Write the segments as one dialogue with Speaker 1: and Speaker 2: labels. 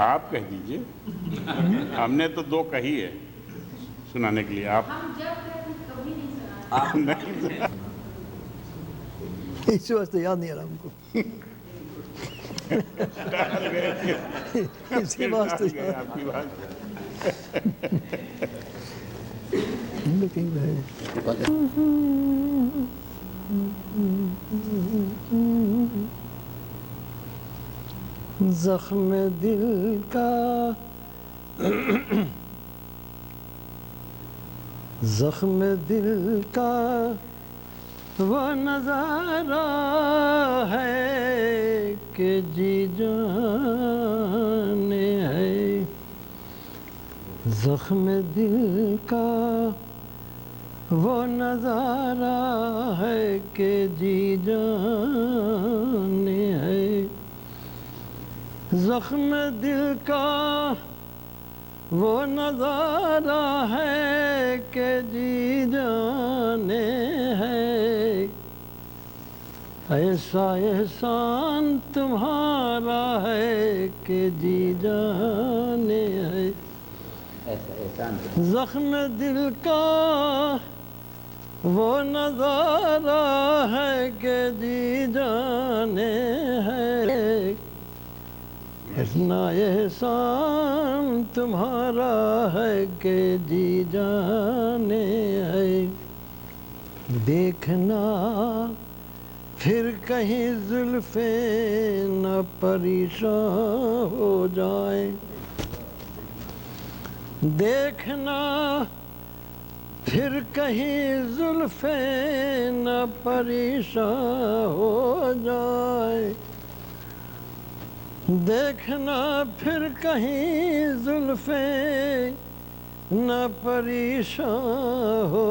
Speaker 1: آپ کہہ دیجئے. ہم نے تو 2 کہی ہے سنانے کے لیے. آپ
Speaker 2: اس واسطے یاد نہیں آ رہا ہم کو. اسی واسطے
Speaker 1: آپ کی بات.
Speaker 2: زخم دل کا زخم دل کا وہ نظارہ ہے کہ جی جانے ہے. زخم دل کا وہ نظارہ ہے کہ جی جانے ہے. زخم دل کا وہ نظارہ ہے کہ جی جانے ہے. ایسا احسان تمہارا ہے کہ جی جانے ہے. زخم دل کا وہ نظارہ ہے کہ جی جانے ہے. اتنا احسان تمہارا ہے کہ جی جانے ہے. دیکھنا پھر کہیں زلفیں نہ پریشان ہو جائیں. دیکھنا پھر کہیں زلفیں نہ پریشان ہو جائیں. دیکھنا پھر کہیں زلفیں نہ پریشان ہو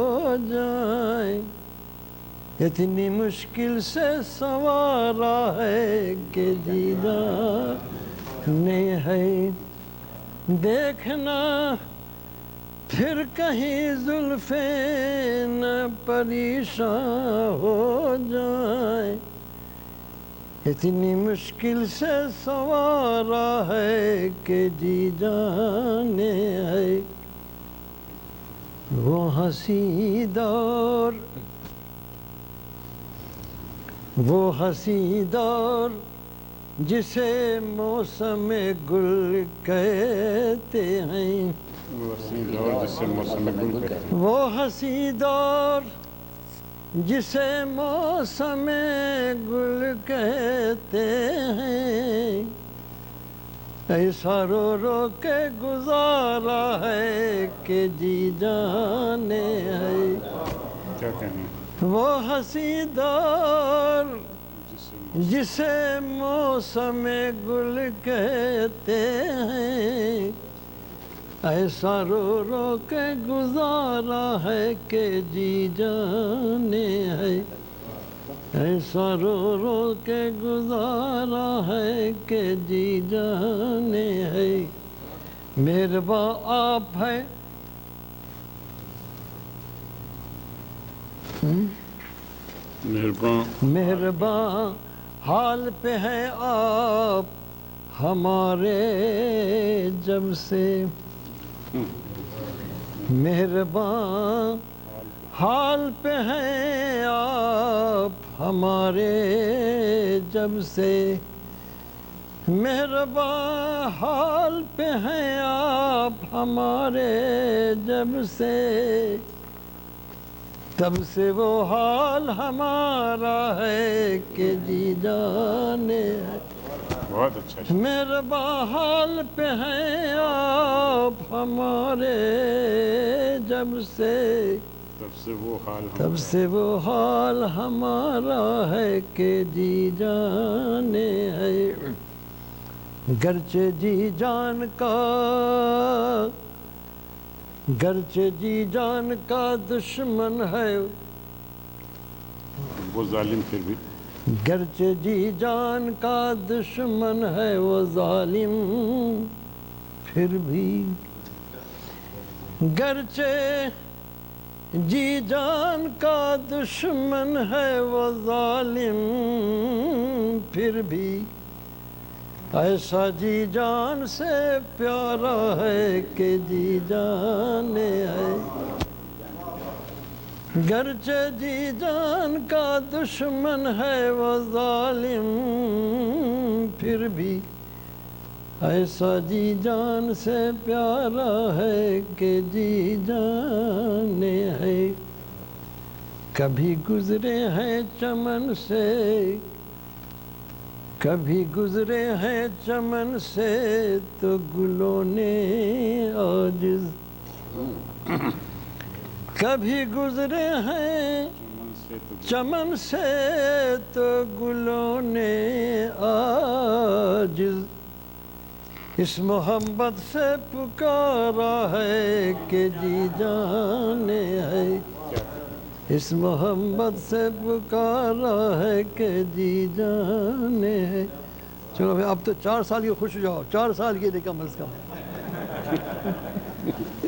Speaker 2: جائیں. اتنی مشکل سے سنوارا ہے کہ جی جانے ہے. دیکھنا پھر کہیں زلفیں نہ پریشان ہو جائیں. اتنی مشکل سے سنوارا ہے کہ جی جانے ہے. وہ ہنسی دور جسے موسم گل کہتے ہیں. وہ ہنسی دور جسے موسم گل کہتے ہیں. ایسا رو رو کے گزارا ہے کہ جی جانے ہے. وہ ہنسی دور جسے موسم گل کہتے ہیں. ایسا رو رو کے گزارا ہے کہ جی جانے ہے. ایسا رو رو کے گزارا ہے کہ جی جانے ہے. مہرباں آپ ہے مہرباں حال پہ ہے آپ ہمارے جب سے. مہرباں حال پہ ہیں آپ ہمارے جب سے. مہرباں حال پہ ہیں آپ ہمارے جب سے. تب سے وہ حال ہمارا ہے کہ جی جانے ہے.
Speaker 1: بہت اچھا.
Speaker 2: مہرباں حال پہ ہیں آپ ہمارے جب سے. تب سے وہ حال ہمارا ہے کہ جی جانے ہے. گرچہ جی جان کا دشمن ہے
Speaker 1: وہ ظالم. پھر بھی
Speaker 2: گرچہ جی جان کا دشمن ہے وہ ظالم. پھر بھی گرچہ جی جان کا دشمن ہے وہ ظالم پھر بھی ایسا جی جان سے پیارا ہے کہ جی جان ہے گرچہ جی جان کا دشمن ہے وہ ظالم پھر بھی ایسا جی جان سے پیارا ہے کہ جی جان ہے کبھی گزرے ہیں چمن سے کبھی گزرے ہیں چمن سے تو گلوں نے عاجز کبھی گزرے ہیں چمن سے تو گلوں نے عاجز اس محبت سے پکارا ہے کہ جی جان ہے اس محبت سے پکارا ہے کہ جی جان ہے چلو اب تو 4 سال کی خوش ہو جاؤ 4 سال کی کم از کم